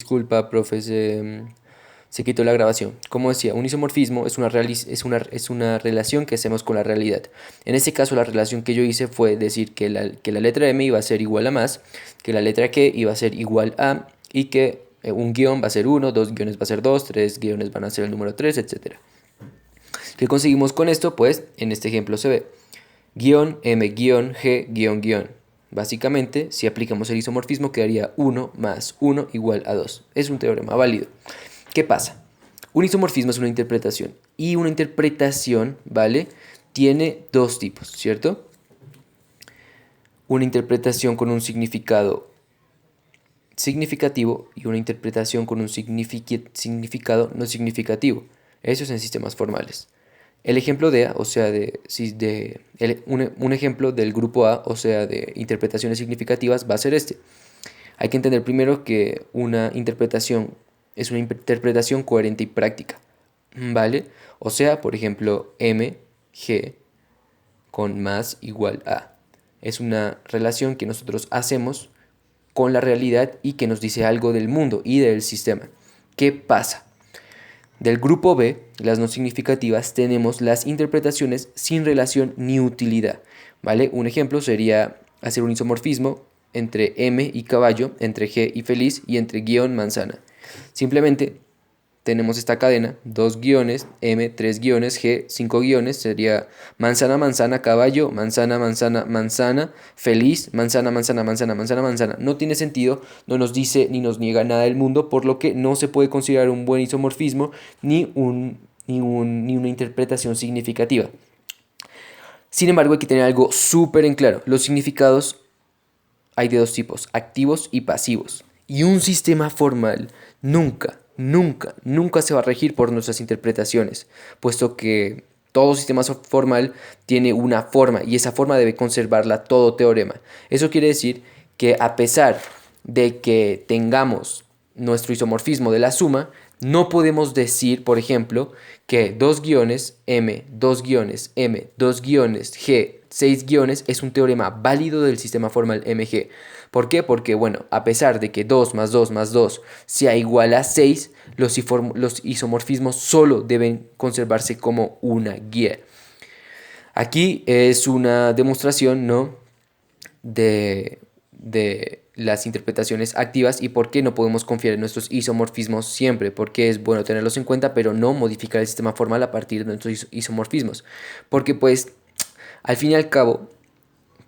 Disculpa, profe, se quitó la grabación. Como decía, un isomorfismo es una relación que hacemos con la realidad. En este caso, la relación que yo hice fue decir que la letra M iba a ser igual a más, que la letra Q iba a ser igual a, y que un guión va a ser uno, dos guiones va a ser 2, tres guiones van a ser el número 3, etcétera. ¿Qué conseguimos con esto? Pues en este ejemplo se ve guión M guión G guión guión. Básicamente, si aplicamos el isomorfismo, quedaría 1 más 1 igual a 2. Es un teorema válido. ¿Qué pasa? Un isomorfismo es una interpretación. Y una interpretación, ¿vale? Tiene dos tipos, ¿cierto? Una interpretación con un significado significativo y una interpretación con un significado no significativo. Eso es en sistemas formales. El ejemplo de A, o sea, un ejemplo del grupo A, o sea, de interpretaciones significativas, va a ser este. Hay que entender primero que una interpretación es una interpretación coherente y práctica, ¿vale? O sea, por ejemplo, M, G con más igual a. Es una relación que nosotros hacemos con la realidad y que nos dice algo del mundo y del sistema. ¿Qué pasa? Del grupo B, las no significativas, tenemos las interpretaciones sin relación ni utilidad, ¿vale? Un ejemplo sería hacer un isomorfismo entre M y caballo, entre G y feliz y entre guión manzana. Simplemente tenemos esta cadena, dos guiones, M, tres guiones, G, cinco guiones, sería manzana, manzana, caballo, manzana, manzana, manzana, feliz, manzana, manzana, manzana, manzana, manzana. No tiene sentido, no nos dice ni nos niega nada del mundo, por lo que no se puede considerar un buen isomorfismo ni una interpretación significativa. Sin embargo, hay que tener algo súper en claro. Los significados hay de dos tipos, activos y pasivos. Y un sistema formal nunca se va a regir por nuestras interpretaciones, puesto que todo sistema formal tiene una forma y esa forma debe conservarla todo teorema. Eso quiere decir que a pesar de que tengamos nuestro isomorfismo de la suma, no podemos decir, por ejemplo, que dos guiones M, dos guiones M, dos guiones G, seis guiones es un teorema válido del sistema formal MG. ¿Por qué? Porque, bueno, a pesar de que 2 más 2 más 2 sea igual a 6, los isomorfismos solo deben conservarse como una guía. Aquí es una demostración, ¿no?, de las interpretaciones activas y por qué no podemos confiar en nuestros isomorfismos siempre, porque es bueno tenerlos en cuenta, pero no modificar el sistema formal a partir de nuestros isomorfismos. Porque pues, al fin y al cabo,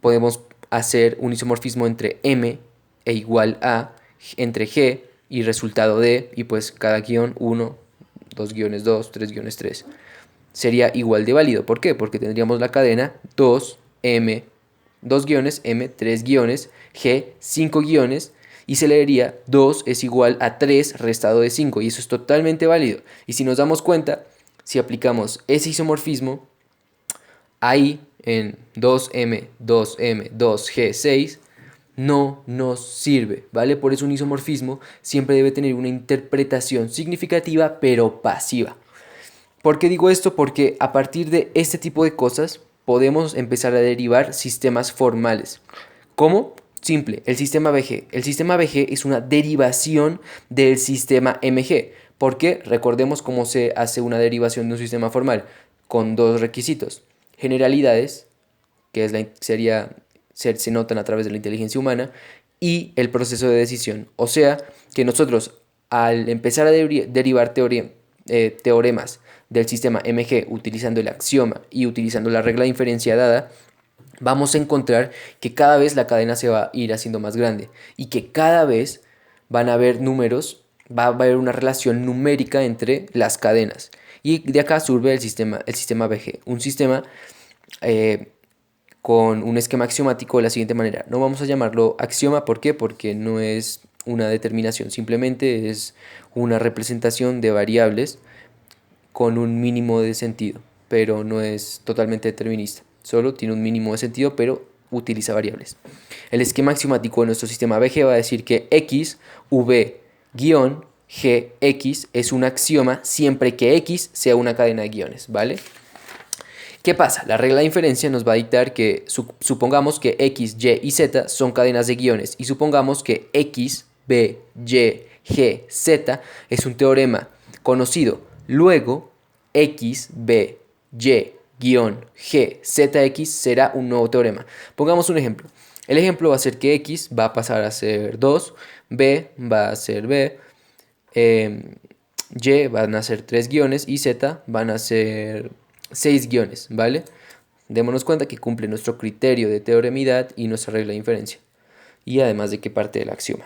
podemos hacer un isomorfismo entre M e igual a entre G y resultado de, y pues cada guión 1, 2 guiones 2, 3 guiones 3 sería igual de válido. ¿Por qué? Porque tendríamos la cadena 2 M, 2 guiones M, 3 guiones G, 5 guiones y se leería 2 es igual a 3 restado de 5 y eso es totalmente válido. Y si nos damos cuenta, si aplicamos ese isomorfismo ahí en 2M, 2M, 2G, 6 no nos sirve, ¿vale? Por eso un isomorfismo siempre debe tener una interpretación significativa pero pasiva. ¿Por qué digo esto? Porque a partir de este tipo de cosas podemos empezar a derivar sistemas formales. ¿Cómo? Simple, el sistema BG. El sistema BG es una derivación del sistema MG. ¿Por qué? Recordemos cómo se hace una derivación de un sistema formal con dos requisitos. Generalidades, que se notan a través de la inteligencia humana, y el proceso de decisión. O sea, que nosotros al empezar a derivar teoremas del sistema MG utilizando el axioma y utilizando la regla de inferencia dada, vamos a encontrar que cada vez la cadena se va a ir haciendo más grande y que cada vez van a haber números, va a haber una relación numérica entre las cadenas. Y de acá surge el sistema BG, un sistema eh, con un esquema axiomático de la siguiente manera. No vamos a llamarlo axioma, ¿por qué? Porque no es una determinación, simplemente es una representación de variables con un mínimo de sentido, pero no es totalmente determinista. Solo tiene un mínimo de sentido, pero utiliza variables. El esquema axiomático de nuestro sistema BG va a decir que X, V, guión, GX es un axioma siempre que X sea una cadena de guiones, ¿vale? ¿Qué pasa? La regla de inferencia nos va a dictar que supongamos que X, Y y Z son cadenas de guiones y supongamos que X, B, Y, G, Z es un teorema conocido. Luego, X, B, Y, guión, G, ZX será un nuevo teorema. Pongamos un ejemplo. El ejemplo va a ser que X va a pasar a ser 2, B va a ser B, Y van a ser 3 guiones y Z van a ser 6 guiones, ¿vale? Démonos cuenta que cumple nuestro criterio de teoremidad y nuestra regla de inferencia. Y además de que parte del axioma.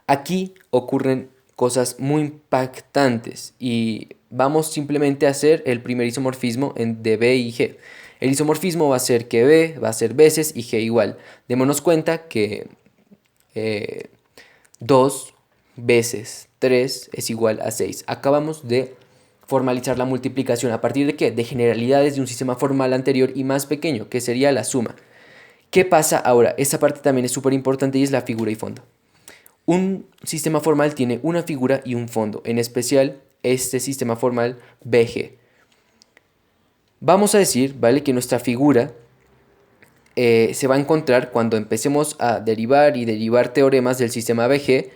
Aquí ocurren cosas muy impactantes y vamos simplemente a hacer el primer isomorfismo de B y G. El isomorfismo va a ser que B va a ser veces y G igual. Démonos cuenta que 2 veces 3 es igual a 6. Acabamos de formalizar la multiplicación. ¿A partir de qué? De generalidades de un sistema formal anterior y más pequeño, que sería la suma. ¿Qué pasa ahora? Esta parte también es súper importante y es la figura y fondo. Un sistema formal tiene una figura y un fondo, en especial este sistema formal BG. Vamos a decir, ¿vale? Que nuestra figura se va a encontrar cuando empecemos a derivar y derivar teoremas del sistema BG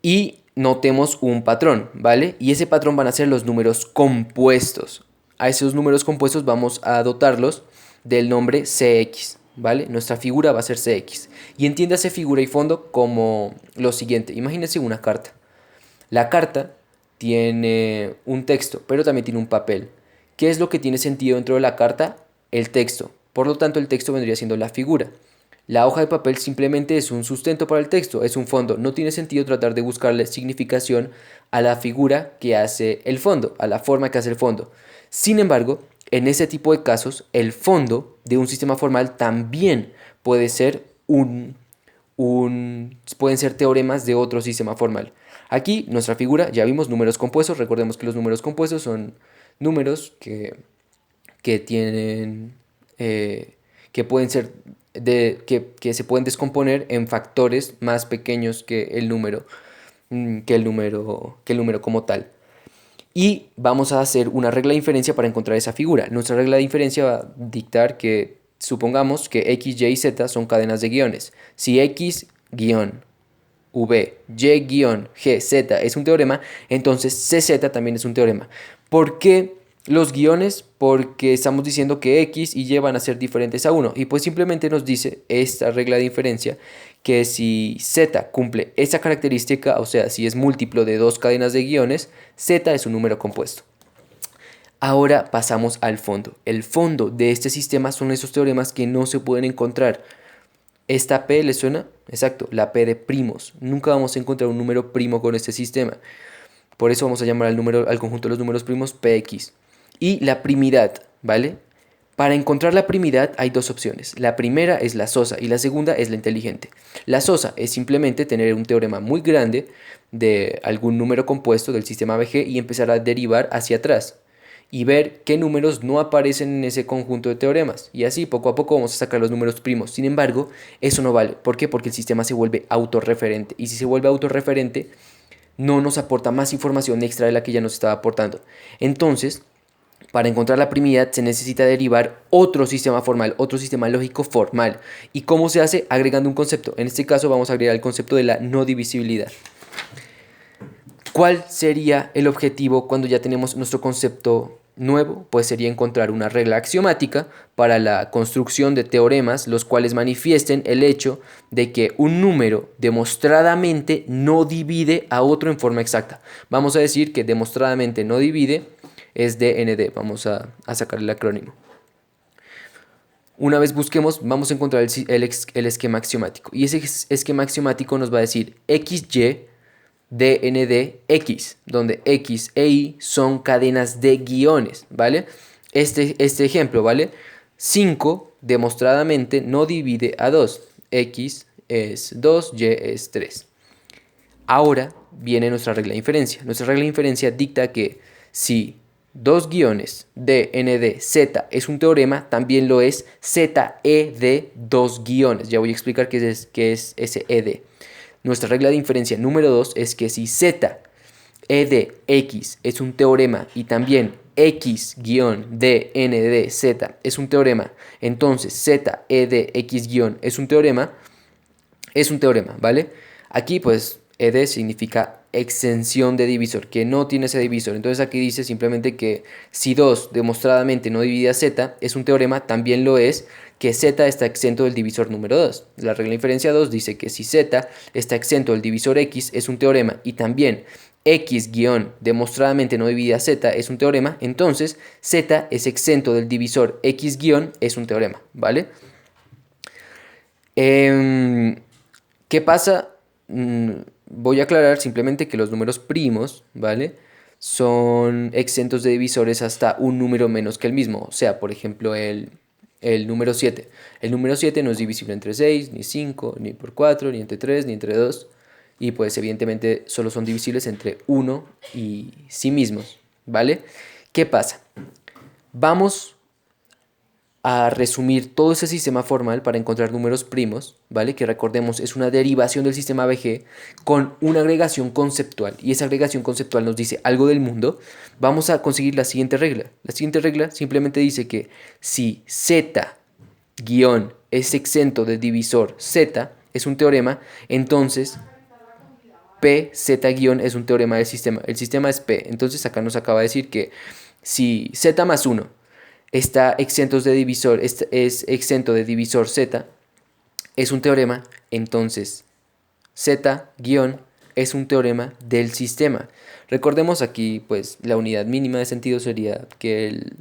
y notemos un patrón, ¿vale? Y ese patrón van a ser los números compuestos. A esos números compuestos vamos a dotarlos del nombre CX, ¿vale? Nuestra figura va a ser CX. Y entiéndase figura y fondo como lo siguiente. Imagínense una carta. La carta tiene un texto, pero también tiene un papel. ¿Qué es lo que tiene sentido dentro de la carta? El texto. Por lo tanto, el texto vendría siendo la figura. La hoja de papel simplemente es un sustento para el texto, es un fondo. No tiene sentido tratar de buscarle significación a la figura que hace el fondo, a la forma que hace el fondo. Sin embargo, en ese tipo de casos, el fondo de un sistema formal también puede ser pueden ser teoremas de otro sistema formal. Aquí, nuestra figura, ya vimos números compuestos. Recordemos que los números compuestos son números que tienen, que pueden ser, que se pueden descomponer en factores más pequeños que el número, que el número como tal. Y vamos a hacer una regla de inferencia para encontrar esa figura. Nuestra regla de inferencia va a dictar que supongamos que X, Y y Z son cadenas de guiones. Si X guión V, Y guión G, Z es un teorema, entonces CZ también es un teorema. ¿Por qué los guiones? Porque estamos diciendo que X y Y van a ser diferentes a 1. Y pues simplemente nos dice esta regla de inferencia que si Z cumple esa característica, o sea, si es múltiplo de dos cadenas de guiones, Z es un número compuesto. Ahora pasamos al fondo. El fondo de este sistema son esos teoremas que no se pueden encontrar. ¿Esta P les suena? Exacto, la P de primos. Nunca vamos a encontrar un número primo con este sistema. Por eso vamos a llamar al conjunto de los números primos PX. Y la primidad, ¿vale? Para encontrar la primidad hay dos opciones. La primera es la sosa y la segunda es la inteligente. La sosa es simplemente tener un teorema muy grande de algún número compuesto del sistema BG y empezar a derivar hacia atrás y ver qué números no aparecen en ese conjunto de teoremas. Y así poco a poco vamos a sacar los números primos. Sin embargo, eso no vale. ¿Por qué? Porque el sistema se vuelve autorreferente. Y si se vuelve autorreferente, no nos aporta más información extra de la que ya nos estaba aportando. Entonces, para encontrar la primidad se necesita derivar otro sistema formal, otro sistema lógico formal. ¿Y cómo se hace? Agregando un concepto. En este caso vamos a agregar el concepto de la no divisibilidad. ¿Cuál sería el objetivo cuando ya tenemos nuestro concepto nuevo? Pues sería encontrar una regla axiomática para la construcción de teoremas, los cuales manifiesten el hecho de que un número demostradamente no divide a otro en forma exacta. Vamos a decir que demostradamente no divide es DND. Vamos a sacar el acrónimo. Una vez busquemos, vamos a encontrar el esquema axiomático. Y ese esquema axiomático nos va a decir XY DND X, donde X e Y son cadenas de guiones, ¿vale? Este ejemplo, ¿vale? 5 demostradamente no divide a 2. X es 2, Y es 3. Ahora viene nuestra regla de inferencia. Nuestra regla de inferencia dicta que si dos guiones DND Z es un teorema, también lo es ZED dos guiones. Ya voy a explicar qué es ese ED. Nuestra regla de inferencia número 2 es que si Z E de X es un teorema y también X-D N de Z es un teorema, entonces Z E de X- es un teorema, ¿vale? Aquí pues ED significa extensión de divisor, que no tiene ese divisor. Entonces aquí dice simplemente que si 2 demostradamente no divide a z es un teorema, también lo es que z está exento del divisor número 2. La regla de inferencia 2 dice que si z está exento del divisor x es un teorema y también x demostradamente no divide a z es un teorema, entonces z es exento del divisor x es un teorema, ¿vale? ¿Qué pasa? Voy a aclarar simplemente que los números primos, ¿vale? Son exentos de divisores hasta un número menos que el mismo. O sea, por ejemplo, el número 7. El número 7 no es divisible entre 6, ni 5, ni por 4, ni entre 3, ni entre 2. Y pues evidentemente solo son divisibles entre 1 y sí mismos, ¿vale? ¿Qué pasa? Vamos a resumir todo ese sistema formal para encontrar números primos, ¿vale? Que recordemos es una derivación del sistema BG con una agregación conceptual. Y esa agregación conceptual nos dice algo del mundo. Vamos a conseguir la siguiente regla. La siguiente regla simplemente dice que si Z- es exento del divisor Z, es un teorema, entonces PZ- es un teorema del sistema. El sistema es P. Entonces acá nos acaba de decir que si Z más 1 está exento de divisor, es exento de divisor Z, es un teorema, entonces Z- es un teorema del sistema. Recordemos aquí, pues, la unidad mínima de sentido sería que el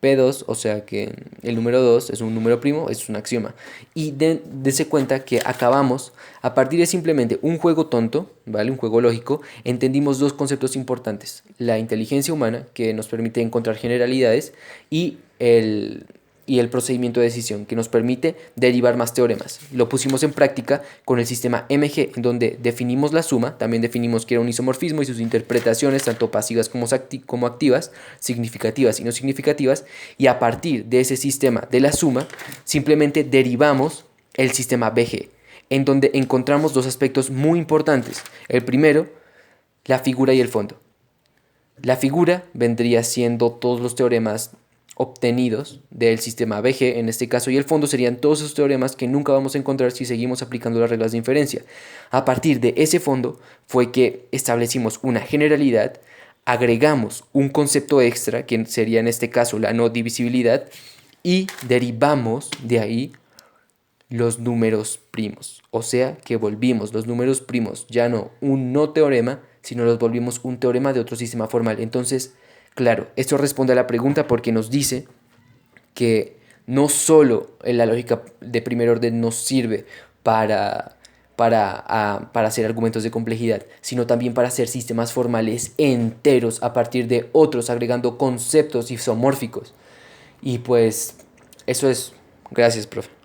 P2, o sea que el número 2 es un número primo, es un axioma. Y dése cuenta que acabamos, a partir de simplemente un juego tonto, ¿vale? Un juego lógico, entendimos dos conceptos importantes. La inteligencia humana, que nos permite encontrar generalidades, y el procedimiento de decisión que nos permite derivar más teoremas. Lo pusimos en práctica con el sistema MG, en donde definimos la suma, también definimos que era un isomorfismo y sus interpretaciones, tanto pasivas como activas, significativas y no significativas, y a partir de ese sistema de la suma, simplemente derivamos el sistema BG, en donde encontramos dos aspectos muy importantes. El primero, la figura y el fondo. La figura vendría siendo todos los teoremas obtenidos del sistema BG en este caso, y el fondo serían todos esos teoremas que nunca vamos a encontrar si seguimos aplicando las reglas de inferencia. A partir de ese fondo fue que establecimos una generalidad, agregamos un concepto extra, que sería en este caso la no divisibilidad, y derivamos de ahí los números primos. O sea que volvimos los números primos ya no un no teorema, sino los volvimos un teorema de otro sistema formal. Entonces, claro, esto responde a la pregunta porque nos dice que no solo la lógica de primer orden nos sirve para hacer argumentos de complejidad, sino también para hacer sistemas formales enteros a partir de otros, agregando conceptos isomórficos. Y pues eso es. Gracias, profe.